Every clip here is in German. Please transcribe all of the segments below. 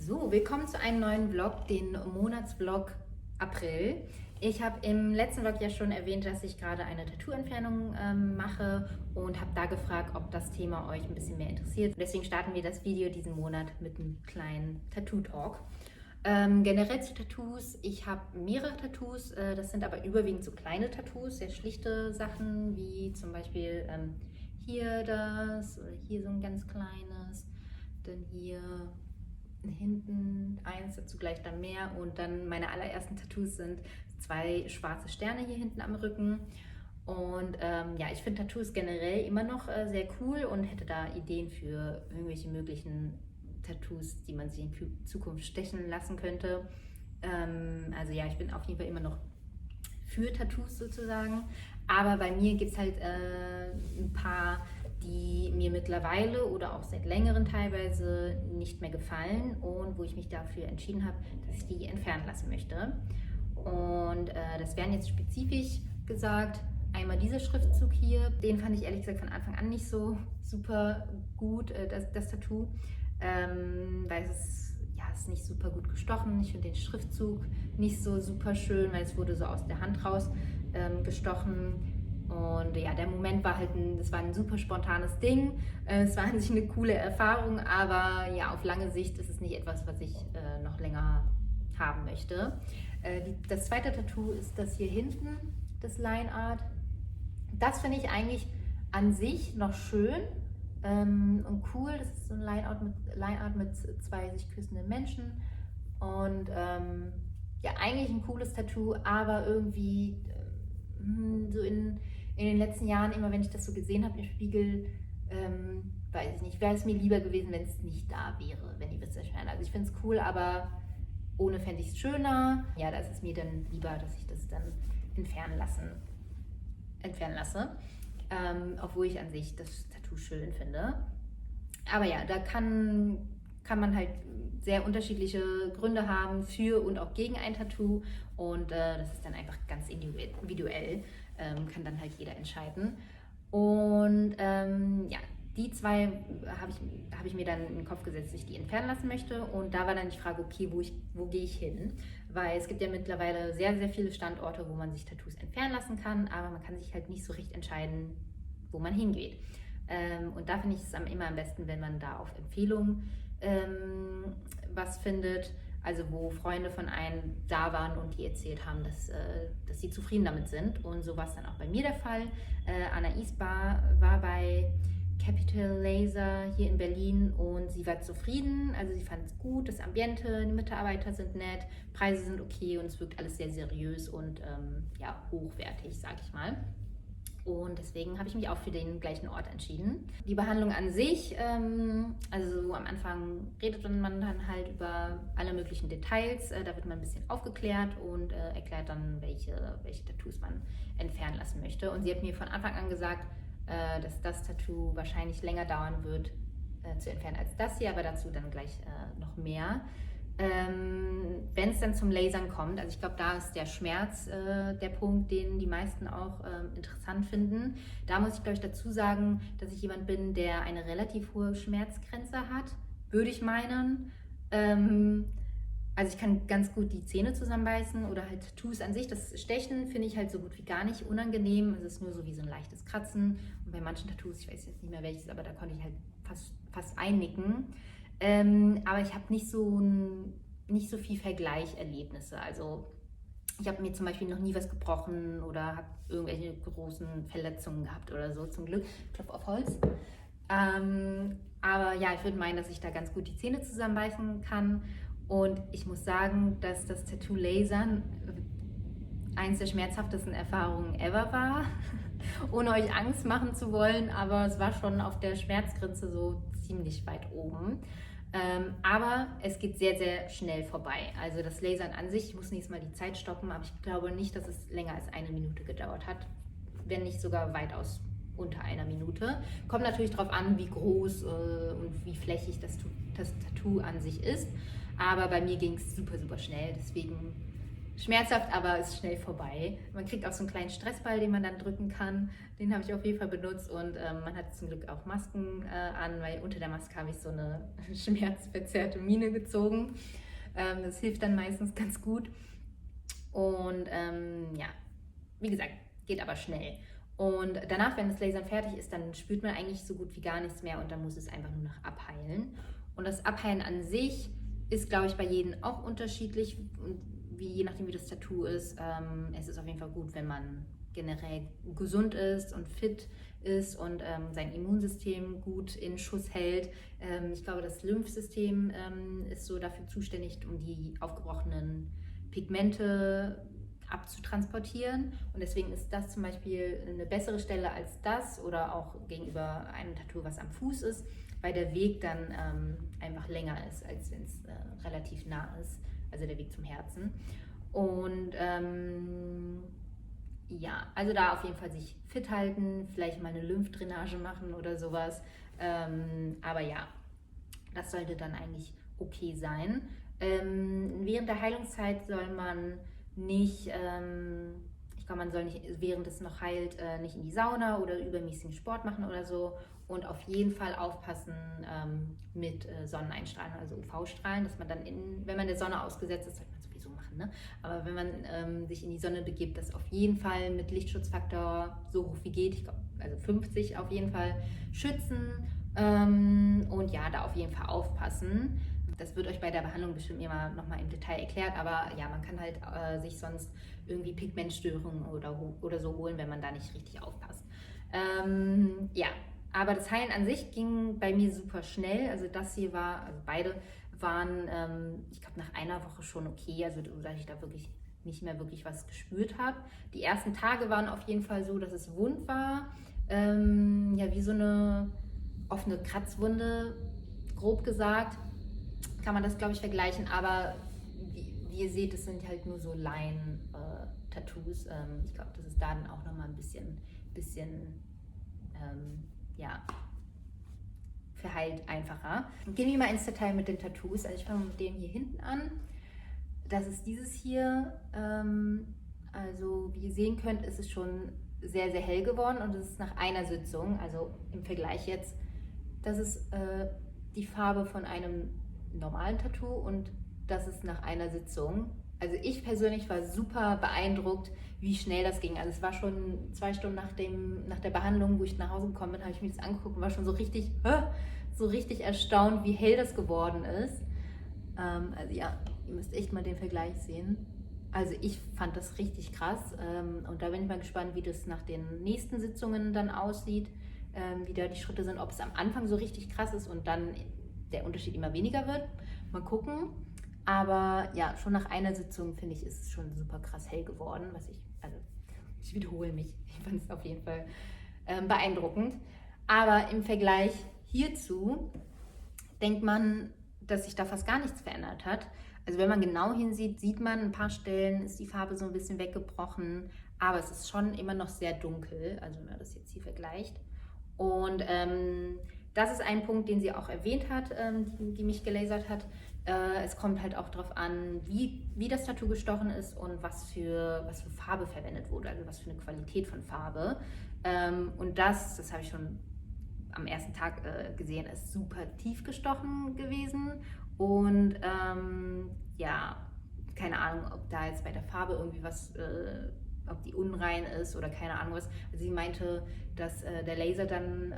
So, willkommen zu einem neuen Vlog, den Monatsvlog April. Ich habe im letzten Vlog ja schon erwähnt, dass ich gerade eine Tattoo-Entfernung mache und habe da gefragt, ob das Thema euch ein bisschen mehr interessiert. Deswegen starten wir das Video diesen Monat mit einem kleinen Tattoo-Talk. Generell zu Tattoos, ich habe mehrere Tattoos, das sind aber überwiegend so kleine Tattoos, sehr schlichte Sachen, wie zum Beispiel hier das oder hier so ein ganz kleines, dann hier hinten eins, dazu gleich dann mehr, und dann meine allerersten Tattoos sind 2 schwarze Sterne hier hinten am Rücken. Und ja, ich finde Tattoos generell immer noch sehr cool und hätte da Ideen für irgendwelche möglichen Tattoos, die man sich in Zukunft stechen lassen könnte. Also ja, ich bin auf jeden Fall immer noch für Tattoos sozusagen, aber bei mir gibt es halt ein paar, die mir mittlerweile oder auch seit längerem teilweise nicht mehr gefallen und wo ich mich dafür entschieden habe, dass ich die entfernen lassen möchte. Und das wären jetzt spezifisch gesagt einmal dieser Schriftzug hier, den fand ich ehrlich gesagt von Anfang an nicht so super gut, das Tattoo, weil es ist nicht super gut gestochen. Ich finde den Schriftzug nicht so super schön, weil es wurde so aus der Hand raus gestochen. Und ja, der Moment war halt das war ein super spontanes Ding. Es war an sich eine coole Erfahrung, aber ja, auf lange Sicht ist es nicht etwas, was ich noch länger haben möchte. Das zweite Tattoo ist das hier hinten, das Line Art. Das finde ich eigentlich an sich noch schön und cool. Das ist so ein Line Art mit 2 sich küssenden Menschen. Und ja, eigentlich ein cooles Tattoo, aber irgendwie so in den letzten Jahren, immer wenn ich das so gesehen habe im Spiegel, weiß ich nicht, wäre es mir lieber gewesen, wenn es nicht da wäre, wenn ihr wisst, was ich meine. Also ich finde es cool, aber ohne fände ich es schöner. Ja, da ist es mir dann lieber, dass ich das dann entfernen lasse. Obwohl ich an sich das Tattoo schön finde. Aber ja, da kann man halt sehr unterschiedliche Gründe haben für und auch gegen ein Tattoo, und das ist dann einfach ganz individuell, kann dann halt jeder entscheiden. Und ja, die 2 hab ich mir dann in den Kopf gesetzt, dass ich die entfernen lassen möchte, und da war dann die Frage, okay, wo gehe ich hin? Weil es gibt ja mittlerweile sehr, sehr viele Standorte, wo man sich Tattoos entfernen lassen kann, aber man kann sich halt nicht so recht entscheiden, wo man hingeht. Und da finde ich es immer am besten, wenn man da auf Empfehlung was findet, also wo Freunde von einem da waren und die erzählt haben, dass sie zufrieden damit sind. Und so war es dann auch bei mir der Fall. Anais war bei Capital Laser hier in Berlin und sie war zufrieden, also sie fand es gut, das Ambiente, die Mitarbeiter sind nett, Preise sind okay und es wirkt alles sehr seriös und ja, hochwertig, sag ich mal. Und deswegen habe ich mich auch für den gleichen Ort entschieden. Die Behandlung an sich, also am Anfang redet man dann halt über alle möglichen Details, da wird man ein bisschen aufgeklärt und erklärt dann, welche Tattoos man entfernen lassen möchte. Und sie hat mir von Anfang an gesagt, dass das Tattoo wahrscheinlich länger dauern wird zu entfernen als das hier, aber dazu dann gleich noch mehr. Wenn es dann zum Lasern kommt, also ich glaube, da ist der Schmerz der Punkt, den die meisten auch interessant finden. Da muss ich, glaube ich, dazu sagen, dass ich jemand bin, der eine relativ hohe Schmerzgrenze hat, würde ich meinen. Also ich kann ganz gut die Zähne zusammenbeißen oder halt Tattoos an sich. Das Stechen finde ich halt so gut wie gar nicht unangenehm. Es ist nur so wie so ein leichtes Kratzen. Und bei manchen Tattoos, ich weiß jetzt nicht mehr welches, aber da konnte ich halt fast einnicken. Aber ich habe nicht so viel Vergleicherlebnisse. Also ich habe mir zum Beispiel noch nie was gebrochen oder habe irgendwelche großen Verletzungen gehabt oder so, zum Glück. Klopf auf Holz. Aber ja, ich würde meinen, dass ich da ganz gut die Zähne zusammenbeißen kann. Und ich muss sagen, dass das Tattoo-Lasern eins der schmerzhaftesten Erfahrungen ever war. Ohne euch Angst machen zu wollen, aber es war schon auf der Schmerzgrenze so ziemlich weit oben. Aber es geht sehr, sehr schnell vorbei. Also das Lasern an sich, ich muss nächstes Mal die Zeit stoppen, aber ich glaube nicht, dass es länger als 1 Minute gedauert hat, wenn nicht sogar weitaus unter 1 Minute. Kommt natürlich darauf an, wie groß und wie flächig das Tattoo an sich ist, aber bei mir ging es super, super schnell, deswegen schmerzhaft, aber ist schnell vorbei. Man kriegt auch so einen kleinen Stressball, den man dann drücken kann. Den habe ich auf jeden Fall benutzt und man hat zum Glück auch Masken an, weil unter der Maske habe ich so eine schmerzverzerrte Miene gezogen. Das hilft dann meistens ganz gut. Und ja, wie gesagt, geht aber schnell. Und danach, wenn das Lasern fertig ist, dann spürt man eigentlich so gut wie gar nichts mehr und dann muss es einfach nur noch abheilen. Und das Abheilen an sich ist, glaube ich, bei jedem auch unterschiedlich, je nachdem wie das Tattoo ist. Es ist auf jeden Fall gut, wenn man generell gesund ist und fit ist und sein Immunsystem gut in Schuss hält. Ich glaube, das Lymphsystem ist so dafür zuständig, um die aufgebrochenen Pigmente abzutransportieren und deswegen ist das zum Beispiel eine bessere Stelle als das oder auch gegenüber einem Tattoo, was am Fuß ist, weil der Weg dann einfach länger ist, als wenn es relativ nah ist, also der Weg zum Herzen. Und ja, also da auf jeden Fall sich fit halten, vielleicht mal eine Lymphdrainage machen oder sowas, aber ja, das sollte dann eigentlich okay sein. Während der Heilungszeit soll man nicht, ich glaube, man soll nicht, während es noch heilt, nicht in die Sauna oder übermäßigen Sport machen oder so. Und auf jeden Fall aufpassen mit Sonneneinstrahlen, also UV-Strahlen, dass man dann, wenn man der Sonne ausgesetzt ist, sollte man sowieso machen, ne? Aber wenn man sich in die Sonne begibt, das auf jeden Fall mit Lichtschutzfaktor so hoch wie geht, ich glaube, also 50 auf jeden Fall schützen und ja, da auf jeden Fall aufpassen. Das wird euch bei der Behandlung bestimmt immer nochmal im Detail erklärt, aber ja, man kann halt sich sonst irgendwie Pigmentstörungen oder so holen, wenn man da nicht richtig aufpasst. Ja, aber das Heilen an sich ging bei mir super schnell. Also das hier war, also beide waren, ich glaube, nach einer Woche schon okay, also dass ich da wirklich nicht mehr wirklich was gespürt habe. Die ersten Tage waren auf jeden Fall so, dass es wund war, ja, wie so eine offene Kratzwunde, grob gesagt. Kann man das, glaube ich, vergleichen, aber wie ihr seht, es sind halt nur so Laien-Tattoos. Ich glaube, das ist da dann auch nochmal ein bisschen ja, verheilt einfacher. Gehen wir mal ins Detail mit den Tattoos. Also ich fange mit dem hier hinten an. Das ist dieses hier. Also wie ihr sehen könnt, ist es schon sehr, sehr hell geworden und es ist nach einer Sitzung, also im Vergleich jetzt, das ist die Farbe von einem normalen Tattoo und das ist nach einer Sitzung. Also ich persönlich war super beeindruckt, wie schnell das ging. Also es war schon 2 Stunden nach der Behandlung, wo ich nach Hause gekommen bin, habe ich mir das angeguckt und war schon so richtig erstaunt, wie hell das geworden ist. Also ja, ihr müsst echt mal den Vergleich sehen. Also ich fand das richtig krass und da bin ich mal gespannt, wie das nach den nächsten Sitzungen dann aussieht, wie da die Schritte sind, ob es am Anfang so richtig krass ist und dann der Unterschied immer weniger wird. Mal gucken. Aber ja, schon nach einer Sitzung, finde ich, ist es schon super krass hell geworden. Ich wiederhole mich. Ich fand es auf jeden Fall beeindruckend. Aber im Vergleich hierzu denkt man, dass sich da fast gar nichts verändert hat. Also wenn man genau hinsieht, sieht man, an ein paar Stellen ist die Farbe so ein bisschen weggebrochen. Aber es ist schon immer noch sehr dunkel. Also wenn man das jetzt hier vergleicht. Und das ist ein Punkt, den sie auch erwähnt hat, die mich gelasert hat. Es kommt halt auch darauf an, wie das Tattoo gestochen ist und was für Farbe verwendet wurde, also was für eine Qualität von Farbe. Und das habe ich schon am ersten Tag gesehen, ist super tief gestochen gewesen. Und ja, keine Ahnung, ob da jetzt bei der Farbe irgendwie was ob die unrein ist oder keine Ahnung was. Also sie meinte, dass der Laser dann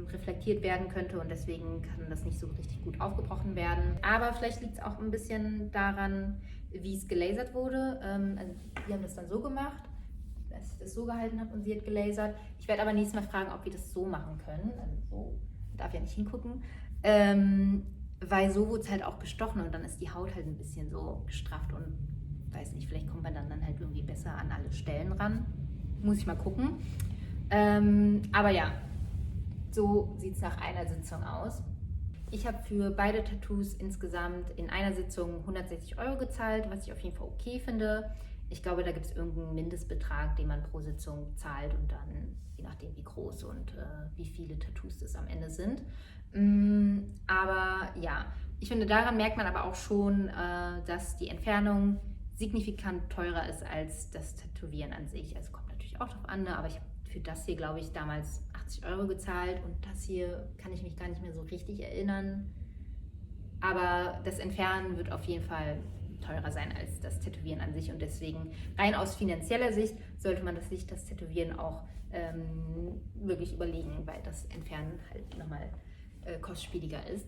reflektiert werden könnte und deswegen kann das nicht so richtig gut aufgebrochen werden. Aber vielleicht liegt es auch ein bisschen daran, wie es gelasert wurde. Also wir haben das dann so gemacht, dass ich das so gehalten habe und sie hat gelasert. Ich werde aber nächstes Mal fragen, ob wir das so machen können. Also so, darf ja nicht hingucken. Weil so wurde es halt auch gestochen und dann ist die Haut halt ein bisschen so gestrafft und weiß nicht, vielleicht kommt man dann halt irgendwie besser an alle Stellen ran. Muss ich mal gucken. Aber ja, so sieht es nach einer Sitzung aus. Ich habe für beide Tattoos insgesamt in einer Sitzung 160 € gezahlt, was ich auf jeden Fall okay finde. Ich glaube, da gibt es irgendeinen Mindestbetrag, den man pro Sitzung zahlt und dann, je nachdem wie groß und wie viele Tattoos das am Ende sind. Aber ja, ich finde, daran merkt man aber auch schon, dass die Entfernung signifikant teurer ist als das Tätowieren an sich. Also kommt natürlich auch drauf an, ne? Aber ich habe für das hier, glaube ich, damals 80 Euro gezahlt und das hier kann ich mich gar nicht mehr so richtig erinnern. Aber das Entfernen wird auf jeden Fall teurer sein als das Tätowieren an sich und deswegen rein aus finanzieller Sicht sollte man sich das Tätowieren auch wirklich überlegen, weil das Entfernen halt nochmal kostspieliger ist.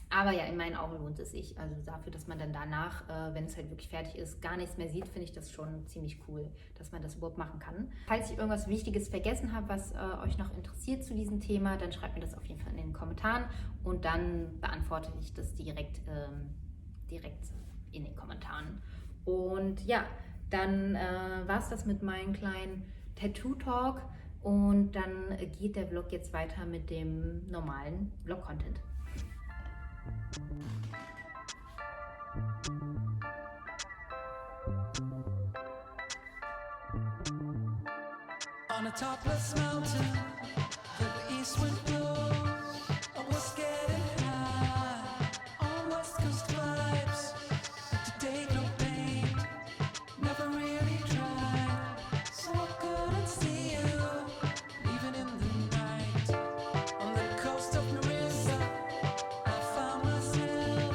Aber ja, in meinen Augen lohnt es sich. Also dafür, dass man dann danach, wenn es halt wirklich fertig ist, gar nichts mehr sieht, finde ich das schon ziemlich cool, dass man das überhaupt machen kann. Falls ich irgendwas Wichtiges vergessen habe, was euch noch interessiert zu diesem Thema, dann schreibt mir das auf jeden Fall in den Kommentaren und dann beantworte ich das direkt in den Kommentaren. Und ja, dann war es das mit meinem kleinen Tattoo-Talk und dann geht der Vlog jetzt weiter mit dem normalen Vlog-Content. On a topless mountain, the east wind blows. I was getting high on West Coast vibes. Today no pain, never really tried. So I couldn't see you, even in the night. On the coast of Marissa, I found myself,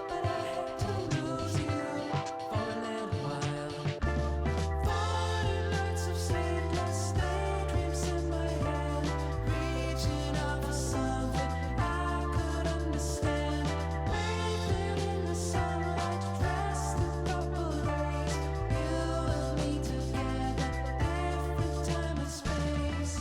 but I had to lose you for a little while. 40 nights of sleepless daydreams in my head, reaching out for something I could understand. Bathing in the sunlight, dressed in purple haze, you and me together, different time and space.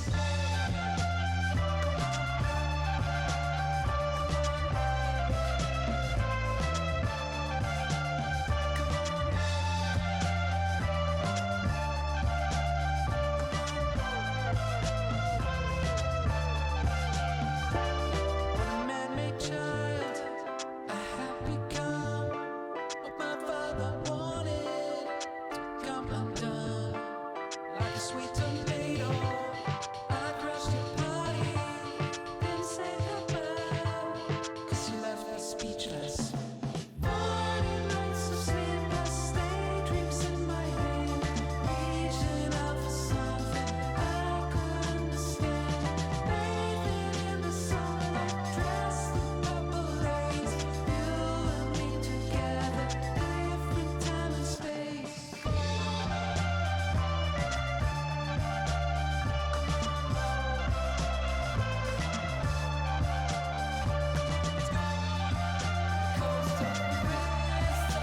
A man-made child, I had become what my father wanted to come undone. Like a sweet tomato, I crushed your party, then said goodbye, 'cause you left me speechless. 40 nights of sleepless daydreams in my head, reaching out for something I could understand. Bathing in the sunlight, dressed in purple haze, you and me together, different time and space. Coast of Marissa, Marissa.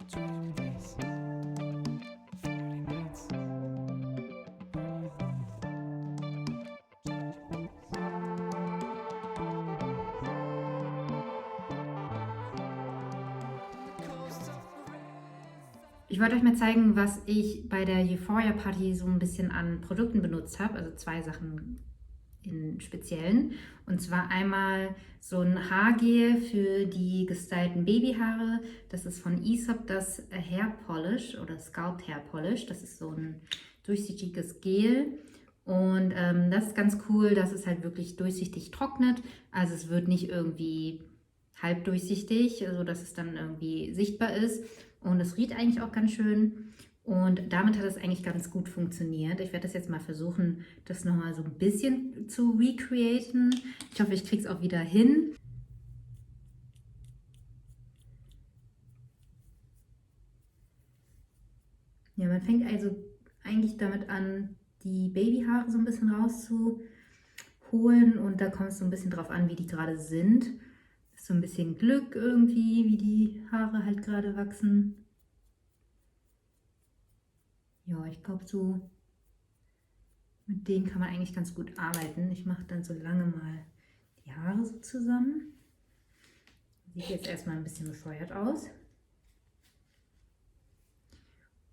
20 days, 40 nights. Coast of Marissa. Ich wollte euch mal zeigen, was ich bei der Euphoria Party so ein bisschen an Produkten benutzt habe. Also zwei Sachen in Speziellen. Und zwar einmal so ein Haargel für die gestylten Babyhaare. Das ist von Aesop das Hair Polish oder Sculpt Hair Polish. Das ist so ein durchsichtiges Gel. Und das ist ganz cool, dass es halt wirklich durchsichtig trocknet. Also es wird nicht irgendwie halb durchsichtig, sodass es dann irgendwie sichtbar ist. Und es riecht eigentlich auch ganz schön. Und damit hat es eigentlich ganz gut funktioniert. Ich werde das jetzt mal versuchen, das nochmal so ein bisschen zu recreaten. Ich hoffe, ich kriege es auch wieder hin. Ja, man fängt also eigentlich damit an, die Babyhaare so ein bisschen rauszuholen. Und da kommt es so ein bisschen drauf an, wie die gerade sind. Das ist so ein bisschen Glück irgendwie, wie die Haare halt gerade wachsen. Ja, ich glaube, so mit denen kann man eigentlich ganz gut arbeiten. Ich mache dann so lange mal die Haare so zusammen. Sieht jetzt erstmal ein bisschen bescheuert aus.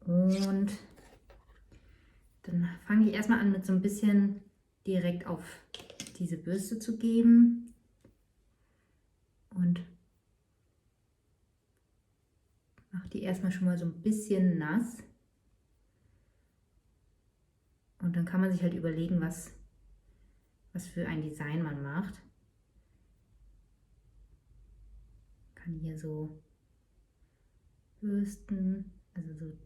Und dann fange ich erstmal an mit so ein bisschen direkt auf diese Bürste zu geben. Und mache die erstmal schon mal so ein bisschen nass. Und dann kann man sich halt überlegen, was für ein Design man macht. kann hier so bürsten, also so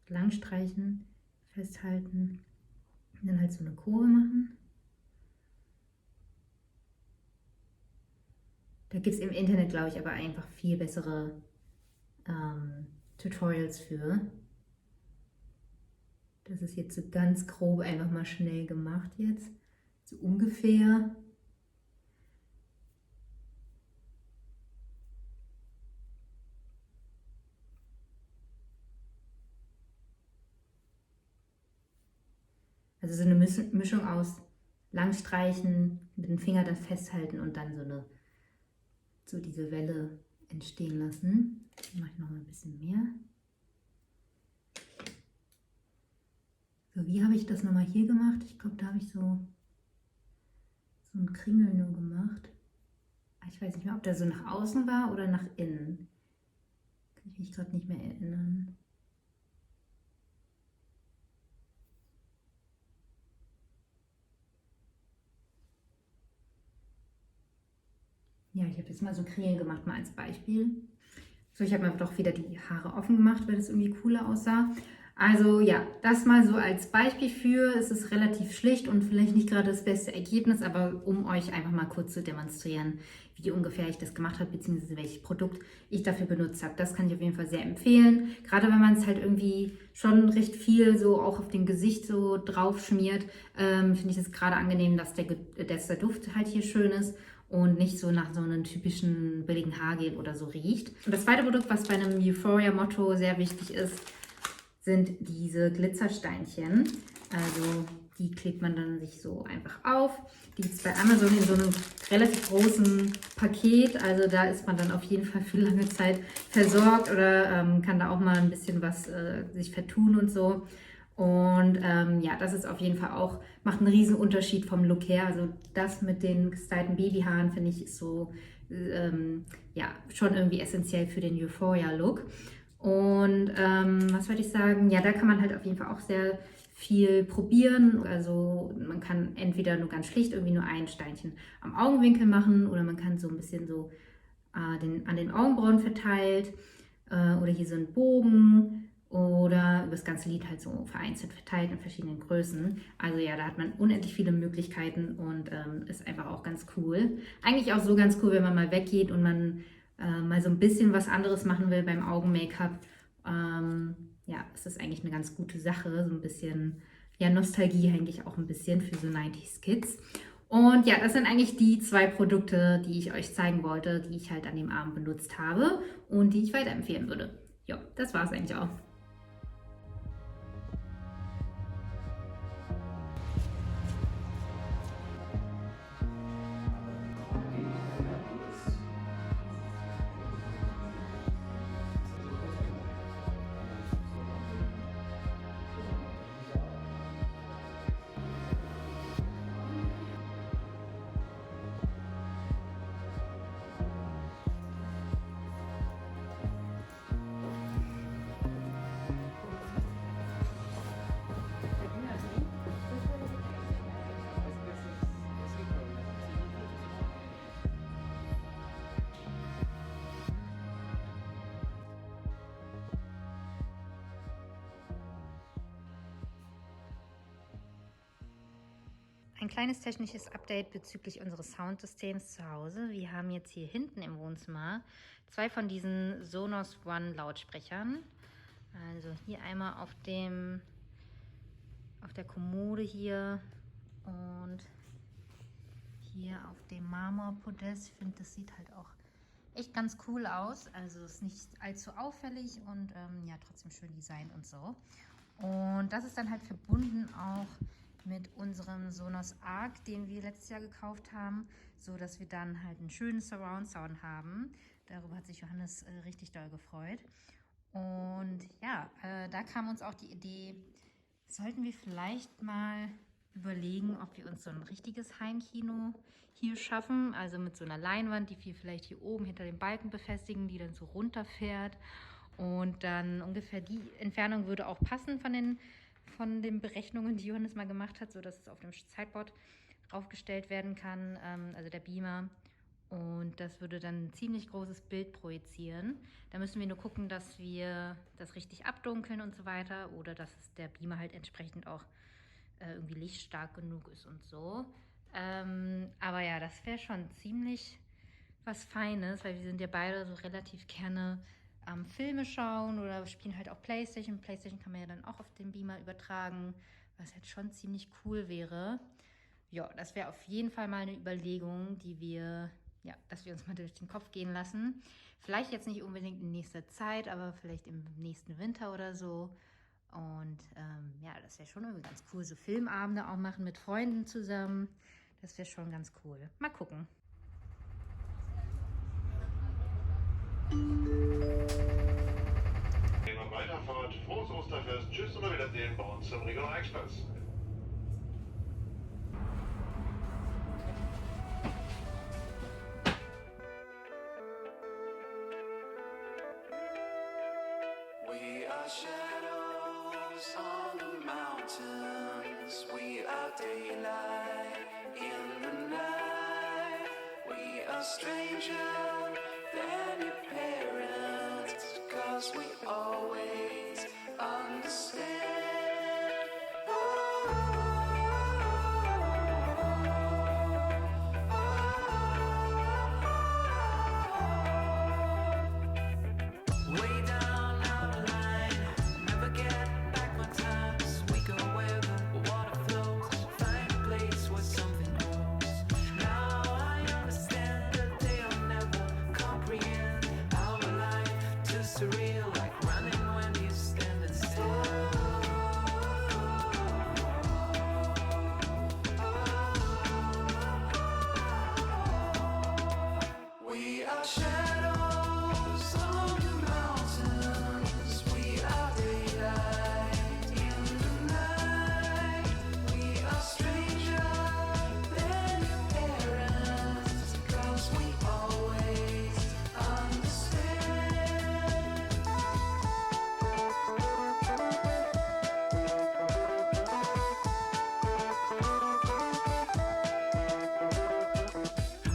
lang streichen, festhalten und dann halt so eine Kurve machen. Da gibt es im Internet, glaube ich, aber einfach viel bessere Tutorials für. Das ist jetzt so ganz grob einfach mal schnell gemacht jetzt. So ungefähr. Also so eine Mischung aus Langstreichen, mit dem Finger dann festhalten und dann so diese Welle entstehen lassen. Dann mache ich noch mal ein bisschen mehr. So, wie habe ich das nochmal hier gemacht? Ich glaube, da habe ich so einen Kringel nur gemacht. Ich weiß nicht mehr, ob der so nach außen war oder nach innen. Kann ich mich gerade nicht mehr erinnern. Ja, ich habe jetzt mal so Kringel gemacht, mal als Beispiel. So, ich habe mir doch wieder die Haare offen gemacht, weil das irgendwie cooler aussah. Also ja, das mal so als Beispiel für, es ist relativ schlicht und vielleicht nicht gerade das beste Ergebnis, aber um euch einfach mal kurz zu demonstrieren, wie ungefähr ich das gemacht habe, beziehungsweise welches Produkt ich dafür benutzt habe. Das kann ich auf jeden Fall sehr empfehlen. Gerade wenn man es halt irgendwie schon recht viel so auch auf dem Gesicht so drauf schmiert, finde ich es gerade angenehm, dass der Duft halt hier schön ist und nicht so nach so einem typischen billigen Haargel oder so riecht. Und das zweite Produkt, was bei einem Euphoria-Motto sehr wichtig ist, sind diese Glitzersteinchen. Also die klebt man dann sich so einfach auf. Die gibt es bei Amazon in so einem relativ großen Paket. Also da ist man dann auf jeden Fall für lange Zeit versorgt oder kann da auch mal ein bisschen was sich vertun und so. Und ja, das ist auf jeden Fall auch, macht einen riesen Unterschied vom Look her. Also das mit den gestylten Babyhaaren finde ich ist so, ja, schon irgendwie essentiell für den Euphoria-Look. Und was wollte ich sagen? Ja, da kann man halt auf jeden Fall auch sehr viel probieren. Also man kann entweder nur ganz schlicht irgendwie nur ein Steinchen am Augenwinkel machen oder man kann so ein bisschen so an den Augenbrauen verteilt oder hier so einen Bogen oder über das ganze Lid halt so vereinzelt verteilt in verschiedenen Größen. Also ja, da hat man unendlich viele Möglichkeiten und ist einfach auch ganz cool. Eigentlich auch so ganz cool, wenn man mal weggeht und man mal so ein bisschen was anderes machen will beim Augen-Make-up. Ja, es ist eigentlich eine ganz gute Sache. So ein bisschen, ja, Nostalgie eigentlich auch ein bisschen für so 90s Kids. Und ja, das sind eigentlich die zwei Produkte, die ich euch zeigen wollte, die ich halt an dem Abend benutzt habe und die ich weiterempfehlen würde. Ja, das war es eigentlich auch. Ein kleines technisches Update bezüglich unseres Soundsystems zu Hause. Wir haben jetzt hier hinten im Wohnzimmer zwei von diesen Sonos One Lautsprechern. Also hier einmal auf der Kommode hier und hier auf dem Marmorpodest. Ich finde, das sieht halt auch echt ganz cool aus. Also ist nicht allzu auffällig und ja, trotzdem schön designt und so. Und das ist dann halt verbunden auch mit unserem Sonos Arc, den wir letztes Jahr gekauft haben, so dass wir dann halt einen schönen Surround Sound haben. Darüber hat sich Johannes richtig doll gefreut. Und ja, da kam uns auch die Idee, sollten wir vielleicht mal überlegen, ob wir uns so ein richtiges Heimkino hier schaffen, also mit so einer Leinwand, die wir vielleicht hier oben hinter dem Balken befestigen, die dann so runterfährt. Und dann ungefähr die Entfernung würde auch passen von den Berechnungen, die Johannes mal gemacht hat, sodass es auf dem Sideboard aufgestellt werden kann, also der Beamer. Und das würde dann ein ziemlich großes Bild projizieren. Da müssen wir nur gucken, dass wir das richtig abdunkeln und so weiter oder dass der Beamer halt entsprechend auch irgendwie lichtstark genug ist und so. Aber ja, das wäre schon ziemlich was Feines, weil wir sind ja beide so relativ gerne am Filme schauen oder spielen halt auch PlayStation. PlayStation kann man ja dann auch auf den Beamer übertragen, was halt schon ziemlich cool wäre. Ja, das wäre auf jeden Fall mal eine Überlegung, dass wir uns mal durch den Kopf gehen lassen. Vielleicht jetzt nicht unbedingt in nächster Zeit, aber vielleicht im nächsten Winter oder so. Und das wäre schon irgendwie ganz cool. So Filmabende auch machen mit Freunden zusammen. Das wäre schon ganz cool. Mal gucken. Wenn weiterfahrt, frohes Osterfest, tschüss und auf Wiedersehen bei uns im Regional Express. We are shadows on the mountains. We are daylight in the night. We are stranger than your parents, 'cause we always understand. Way down our line, never get back my times. We go where the water flows, find a place where something grows. Now I understand that they'll never comprehend our life, too surreal, like running when you're standing still. We are shadows on the mountains. We are daylight in the night. We are stranger than your parents, 'cause we always understand.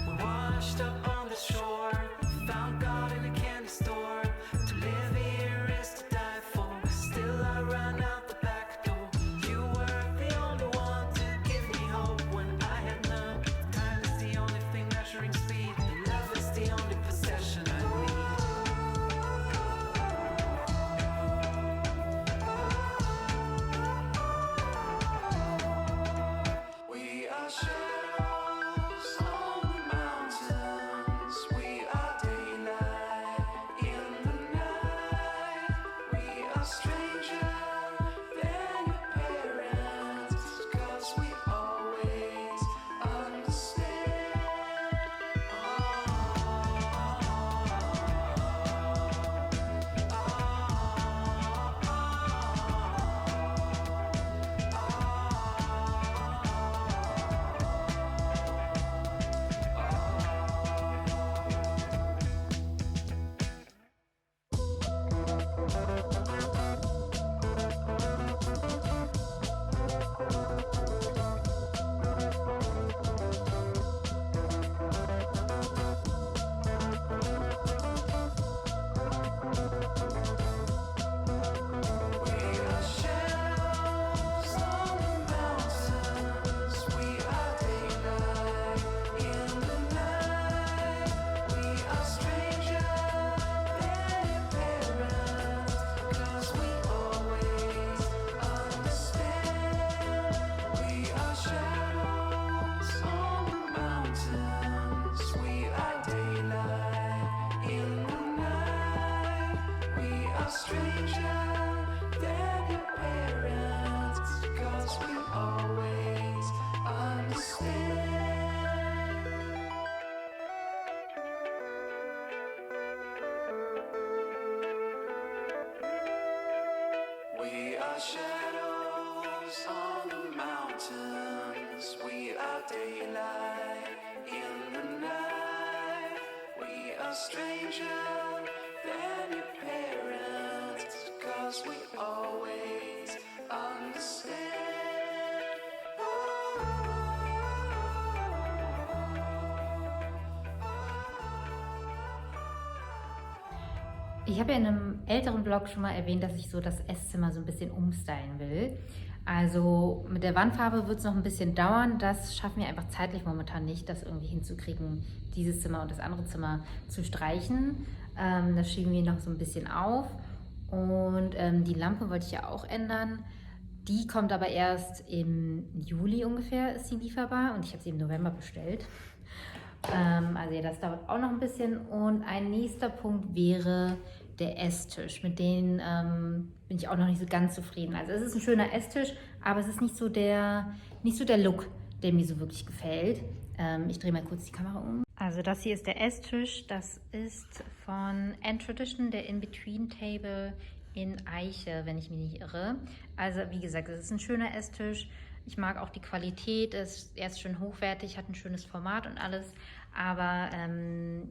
We washed up on the shore, found God in a candy store. To live here is to die for. Still I ran out the back door. You were the only one to give me hope when I had none. Time is the only thing measuring speed. Love is the only possession I need. We are shadows on the mountains. We are daylight in the night. We are stranger than your parents, 'cause we always understand. We are shadows on the mountains. We are daylight in the night. We are stranger than your parents, 'cause we always understand. We are shadows on the mountains. We are daylight in the night. We are stranger than your parents, 'cause we always understand. We are shadows on the mountains. We are daylight in the night. We are stranger than your parents, 'cause we always understand. Ich habe ja in einem älteren Vlog schon mal erwähnt, dass ich so das Esszimmer so ein bisschen umstylen will. Also mit der Wandfarbe wird es noch ein bisschen dauern. Das schaffen wir einfach zeitlich momentan nicht, das irgendwie hinzukriegen, dieses Zimmer und das andere Zimmer zu streichen. Das schieben wir noch so ein bisschen auf. Und die Lampe wollte ich ja auch ändern. Die kommt aber erst im Juli ungefähr, ist sie lieferbar. Und ich habe sie im November bestellt. Also ja, das dauert auch noch ein bisschen. Und ein nächster Punkt wäre der Esstisch. Mit dem bin ich auch noch nicht so ganz zufrieden. Also es ist ein schöner Esstisch, aber es ist nicht so der Look, der mir so wirklich gefällt. Ich drehe mal kurz die Kamera um. Also das hier ist der Esstisch. Das ist von Tradition, der In-Between Table in Eiche, wenn ich mich nicht irre. Also wie gesagt, es ist ein schöner Esstisch. Ich mag auch die Qualität, er ist schön hochwertig, hat ein schönes Format und alles. Aber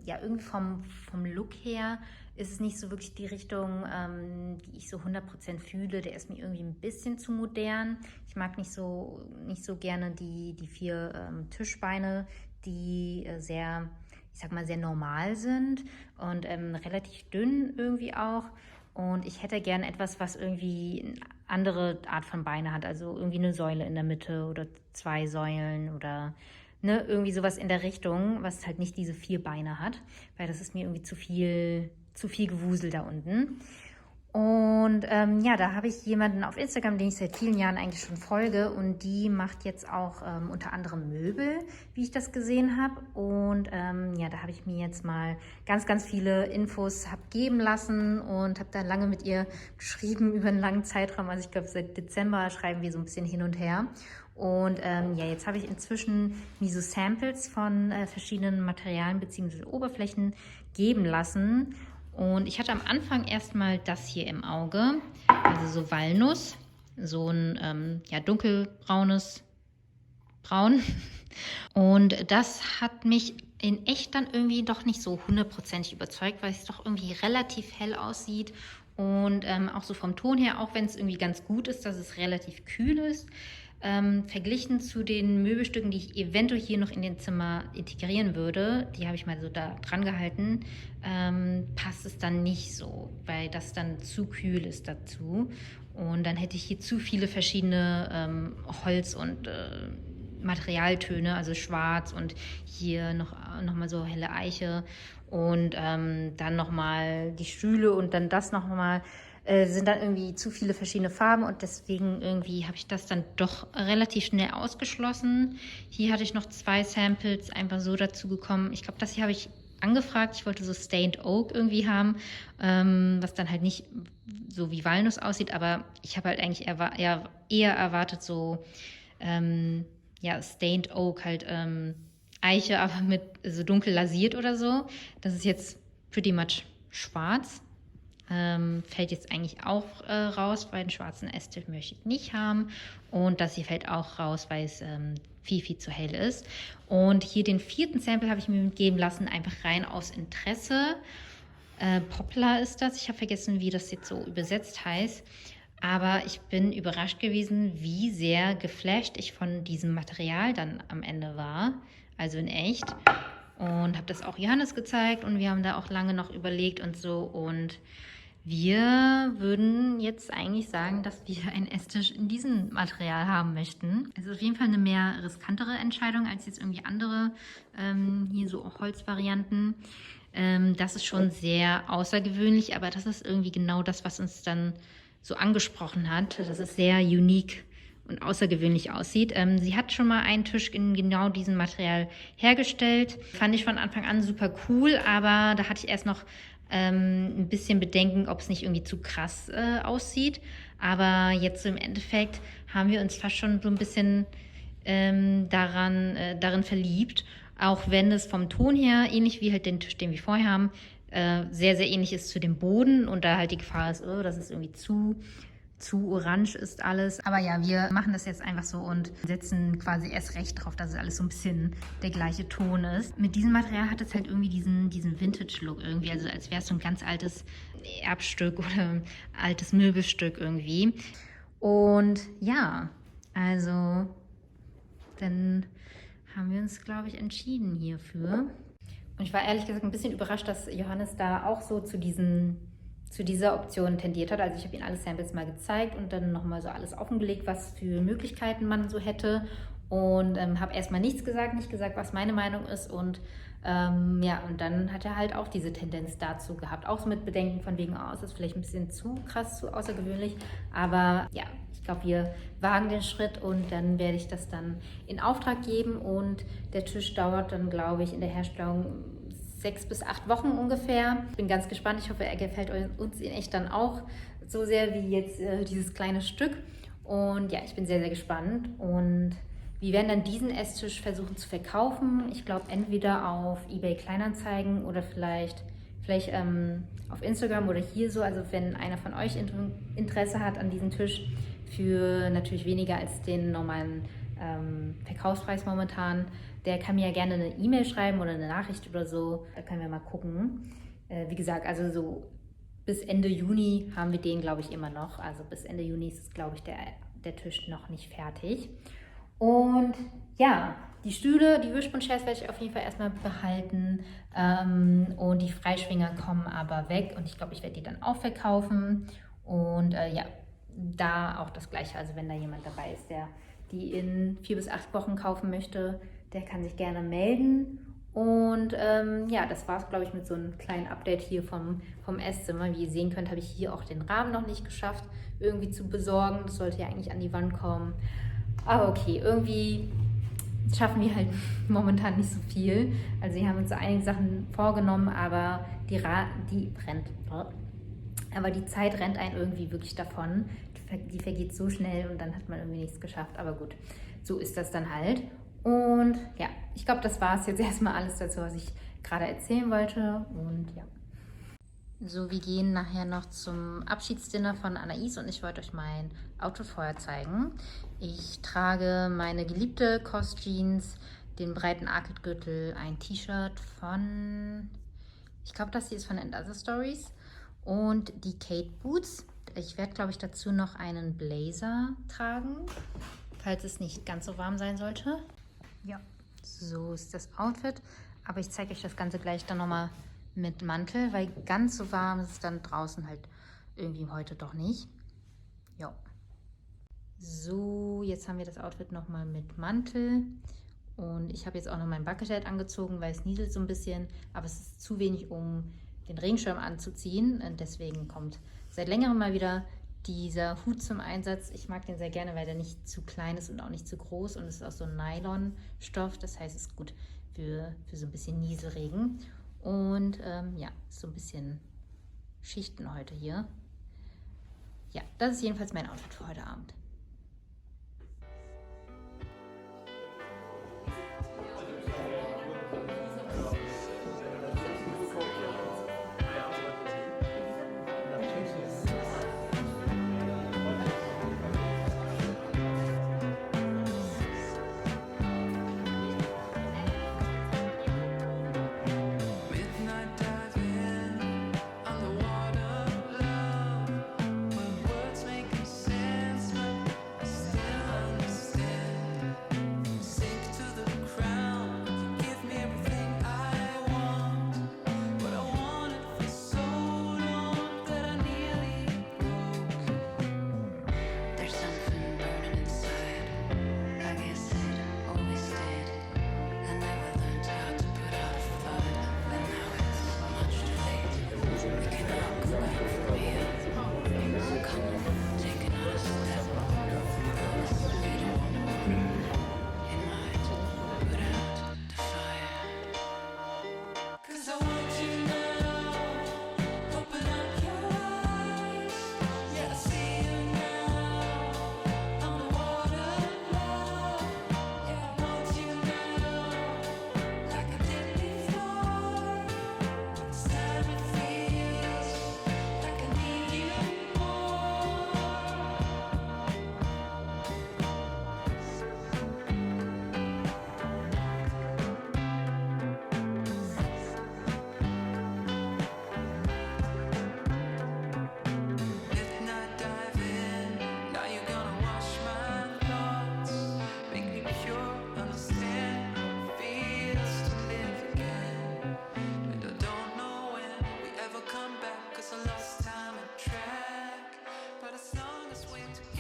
ja, irgendwie vom Look her ist es nicht so wirklich die Richtung, die ich so 100% fühle. Der ist mir irgendwie ein bisschen zu modern. Ich mag nicht so gerne die 4 Tischbeine, die sehr, ich sag mal, sehr normal sind und relativ dünn irgendwie auch. Und ich hätte gerne etwas, was irgendwie eine andere Art von Beine hat. Also irgendwie eine Säule in der Mitte oder 2 Säulen oder ne, irgendwie sowas in der Richtung, was halt nicht diese 4 Beine hat. Weil das ist mir irgendwie zu viel Gewusel da unten. Und ja, da habe ich jemanden auf Instagram, den ich seit vielen Jahren eigentlich schon folge. Und die macht jetzt auch unter anderem Möbel, wie ich das gesehen habe. Und ja, da habe ich mir jetzt mal ganz, ganz viele Infos geben lassen und habe da lange mit ihr geschrieben über einen langen Zeitraum. Also ich glaube, seit Dezember schreiben wir so ein bisschen hin und her. Und ja, jetzt habe ich inzwischen mir so Samples von verschiedenen Materialien bzw. Oberflächen geben lassen. Und ich hatte am Anfang erstmal das hier im Auge, also so Walnuss, so ein ja, dunkelbraunes Braun. Und das hat mich in echt dann irgendwie doch nicht so 100%ig überzeugt, weil es doch irgendwie relativ hell aussieht. Und auch so vom Ton her, auch wenn es irgendwie ganz gut ist, dass es relativ kühl ist, verglichen zu den Möbelstücken, die ich eventuell hier noch in den Zimmer integrieren würde, die habe ich mal so da dran gehalten, passt es dann nicht so, weil das dann zu kühl ist dazu. Und dann hätte ich hier zu viele verschiedene Holz- und Materialtöne, also schwarz und hier noch mal so helle Eiche und dann nochmal die Stühle und dann das nochmal. Sind dann irgendwie zu viele verschiedene Farben und deswegen irgendwie habe ich das dann doch relativ schnell ausgeschlossen. Hier hatte ich noch 2 Samples einfach so dazu gekommen. Ich glaube, das hier habe ich angefragt. Ich wollte so Stained Oak irgendwie haben, was dann halt nicht so wie Walnuss aussieht, aber ich habe halt eigentlich eher erwartet so ja, Stained Oak, halt Eiche, aber mit so dunkel lasiert oder so. Das ist jetzt pretty much schwarz. Fällt jetzt eigentlich auch raus, weil den schwarzen Esstisch möchte ich nicht haben. Und das hier fällt auch raus, weil es viel, viel zu hell ist. Und hier den 4. Sample habe ich mir mitgeben lassen, einfach rein aus Interesse. Poplar ist das. Ich habe vergessen, wie das jetzt so übersetzt heißt. Aber ich bin überrascht gewesen, wie sehr geflasht ich von diesem Material dann am Ende war. Also in echt. Und habe das auch Johannes gezeigt und wir haben da auch lange noch überlegt und so. Und wir würden jetzt eigentlich sagen, dass wir einen Esstisch in diesem Material haben möchten. Es ist auf jeden Fall eine mehr riskantere Entscheidung als jetzt irgendwie andere hier so Holzvarianten. Das ist schon sehr außergewöhnlich, aber das ist irgendwie genau das, was uns dann so angesprochen hat, dass es sehr unique und außergewöhnlich aussieht. Sie hat schon mal einen Tisch in genau diesem Material hergestellt. Fand ich von Anfang an super cool, aber da hatte ich erst noch ein bisschen Bedenken, ob es nicht irgendwie zu krass aussieht. Aber jetzt so im Endeffekt haben wir uns fast schon so ein bisschen darin verliebt. Auch wenn es vom Ton her, ähnlich wie halt den Tisch, den wir vorher haben, sehr, sehr ähnlich ist zu dem Boden. Und da halt die Gefahr ist, dass es irgendwie zu orange ist alles. Aber ja, wir machen das jetzt einfach so und setzen quasi erst recht drauf, dass es alles so ein bisschen der gleiche Ton ist. Mit diesem Material hat es halt irgendwie diesen Vintage-Look irgendwie, also als wäre es so ein ganz altes Erbstück oder ein altes Möbelstück irgendwie. Und ja, also dann haben wir uns, glaube ich, entschieden hierfür. Und ich war ehrlich gesagt ein bisschen überrascht, dass Johannes da auch so zu diesen zu dieser Option tendiert hat. Also ich habe ihnen alle Samples mal gezeigt und dann nochmal so alles offengelegt, was für Möglichkeiten man so hätte. Und habe erstmal nichts gesagt, nicht gesagt, was meine Meinung ist. Und ja, und dann hat er halt auch diese Tendenz dazu gehabt. Auch so mit Bedenken von wegen, oh, ist das vielleicht ein bisschen zu krass, zu außergewöhnlich. Aber ja, ich glaube, wir wagen den Schritt und dann werde ich das dann in Auftrag geben. Und der Tisch dauert dann, glaube ich, in der Herstellung 6 bis 8 Wochen ungefähr. Ich bin ganz gespannt. Ich hoffe, er gefällt uns in echt dann auch so sehr wie jetzt dieses kleine Stück. Und ja, ich bin sehr, sehr gespannt. Und wir werden dann diesen Esstisch versuchen zu verkaufen. Ich glaube, entweder auf eBay Kleinanzeigen oder vielleicht auf Instagram oder hier so. Also wenn einer von euch Interesse hat an diesem Tisch für natürlich weniger als den normalen Verkaufspreis momentan, der kann mir ja gerne eine E-Mail schreiben oder eine Nachricht oder so. Da können wir mal gucken. Wie gesagt, also so bis Ende Juni haben wir den, glaube ich, immer noch. Also bis Ende Juni ist, glaube ich, der Tisch noch nicht fertig. Und ja, die Stühle, die Wishbone-Chairs werde ich auf jeden Fall erstmal behalten. Und die Freischwinger kommen aber weg. Und ich glaube, ich werde die dann auch verkaufen. Und ja, da auch das Gleiche. Also wenn da jemand dabei ist, der die in 4 bis 8 Wochen kaufen möchte, der kann sich gerne melden. Und ja, das war es, glaube ich, mit so einem kleinen Update hier vom Esszimmer. Wie ihr sehen könnt, habe ich hier auch den Rahmen noch nicht geschafft, irgendwie zu besorgen. Das sollte ja eigentlich an die Wand kommen. Aber okay, irgendwie schaffen wir halt momentan nicht so viel. Also wir haben uns so einige Sachen vorgenommen, aber die Zeit rennt einen irgendwie wirklich davon. Die vergeht so schnell und dann hat man irgendwie nichts geschafft. Aber gut, so ist das dann halt. Und ja, ich glaube, das war es jetzt erstmal alles dazu, was ich gerade erzählen wollte. Und ja. So, wir gehen nachher noch zum Abschiedsdinner von Anais und ich wollte euch mein Outfit vorher zeigen. Ich trage meine geliebte COS Jeans, den breiten Arcade-Gürtel, ein T-Shirt von, ich glaube, das hier ist von And Other Stories und die Kate Boots. Ich werde, glaube ich, dazu noch einen Blazer tragen, falls es nicht ganz so warm sein sollte. Ja, so ist das Outfit. Aber ich zeige euch das Ganze gleich dann nochmal mit Mantel, weil ganz so warm ist es dann draußen halt irgendwie heute doch nicht. Ja. So, jetzt haben wir das Outfit nochmal mit Mantel. Und ich habe jetzt auch noch mein Buckethead angezogen, weil es nieselt so ein bisschen. Aber es ist zu wenig, um den Regenschirm anzuziehen. Und deswegen kommt seit längerem mal wieder dieser Hut zum Einsatz. Ich mag den sehr gerne, weil der nicht zu klein ist und auch nicht zu groß. Und es ist auch so ein Nylonstoff. Das heißt, es ist gut für so ein bisschen Nieselregen. Und ja, so ein bisschen Schichten heute hier. Ja, das ist jedenfalls mein Outfit für heute Abend. Midnight diving underwater, love. When words make sense, but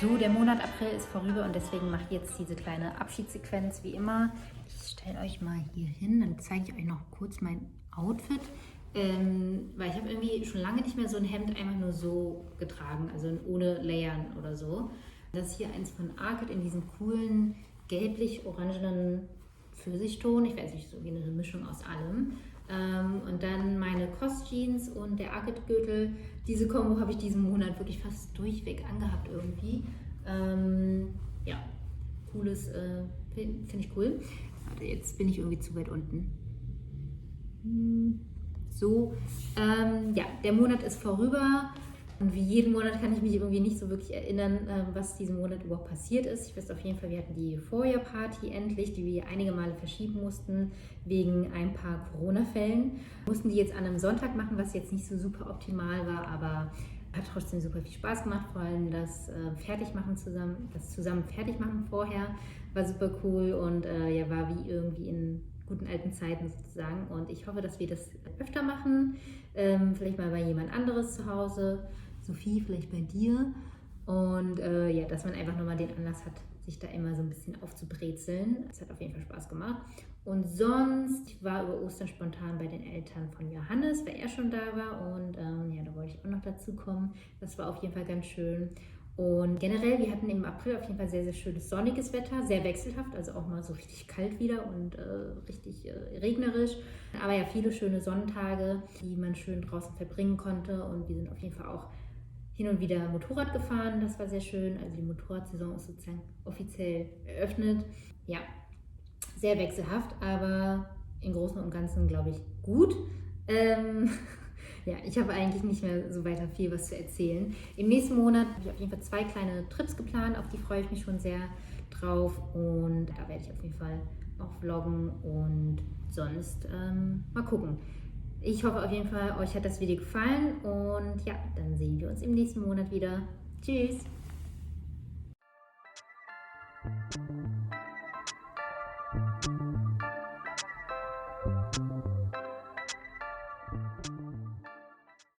So, der Monat April ist vorüber und deswegen mache ich jetzt diese kleine Abschiedssequenz wie immer. Ich stelle euch mal hier hin, dann zeige ich euch noch kurz mein Outfit. Weil ich habe irgendwie schon lange nicht mehr so ein Hemd einfach nur so getragen, also ohne Layern oder so. Das ist hier eins von Arket in diesem coolen gelblich-orangenen Pfirsichton. Ich weiß nicht, so wie eine Mischung aus allem. Und dann meine Cos-Jeans und der Arket-Gürtel. Diese Kombo habe ich diesen Monat wirklich fast durchweg angehabt irgendwie. Ja, cooles, finde ich cool. Warte, jetzt bin ich irgendwie zu weit unten. So, ja, der Monat ist vorüber und wie jeden Monat kann ich mich irgendwie nicht so wirklich erinnern, was diesen Monat überhaupt passiert ist. Ich weiß auf jeden Fall, wir hatten die Euphoria-Party endlich, die wir einige Male verschieben mussten wegen ein paar Corona-Fällen. Wir mussten die jetzt an einem Sonntag machen, was jetzt nicht so super optimal war, aber hat trotzdem super viel Spaß gemacht, vor allem das zusammen Fertigmachen vorher war super cool und ja, war wie irgendwie in guten alten Zeiten sozusagen und ich hoffe, dass wir das öfter machen, vielleicht mal bei jemand anderes zu Hause, Sophie, vielleicht bei dir und ja, dass man einfach nochmal den Anlass hat, sich da immer so ein bisschen aufzubrezeln. Es hat auf jeden Fall Spaß gemacht und sonst, ich war über Ostern spontan bei den Eltern von Johannes, weil er schon da war und ja, da wollte ich auch noch dazu kommen. Das war auf jeden Fall ganz schön. Und generell, wir hatten im April auf jeden Fall sehr, sehr schönes sonniges Wetter, sehr wechselhaft, also auch mal so richtig kalt wieder und richtig regnerisch. Aber ja, viele schöne Sonnentage, die man schön draußen verbringen konnte und wir sind auf jeden Fall auch hin und wieder Motorrad gefahren, das war sehr schön. Also die Motorradsaison ist sozusagen offiziell eröffnet. Ja, sehr wechselhaft, aber im Großen und Ganzen, glaube ich, gut. Ja, ich habe eigentlich nicht mehr so weiter viel was zu erzählen. Im nächsten Monat habe ich auf jeden Fall 2 kleine Trips geplant, auf die freue ich mich schon sehr drauf und da werde ich auf jeden Fall auch vloggen und sonst mal gucken. Ich hoffe auf jeden Fall, euch hat das Video gefallen und ja, dann sehen wir uns im nächsten Monat wieder. Tschüss!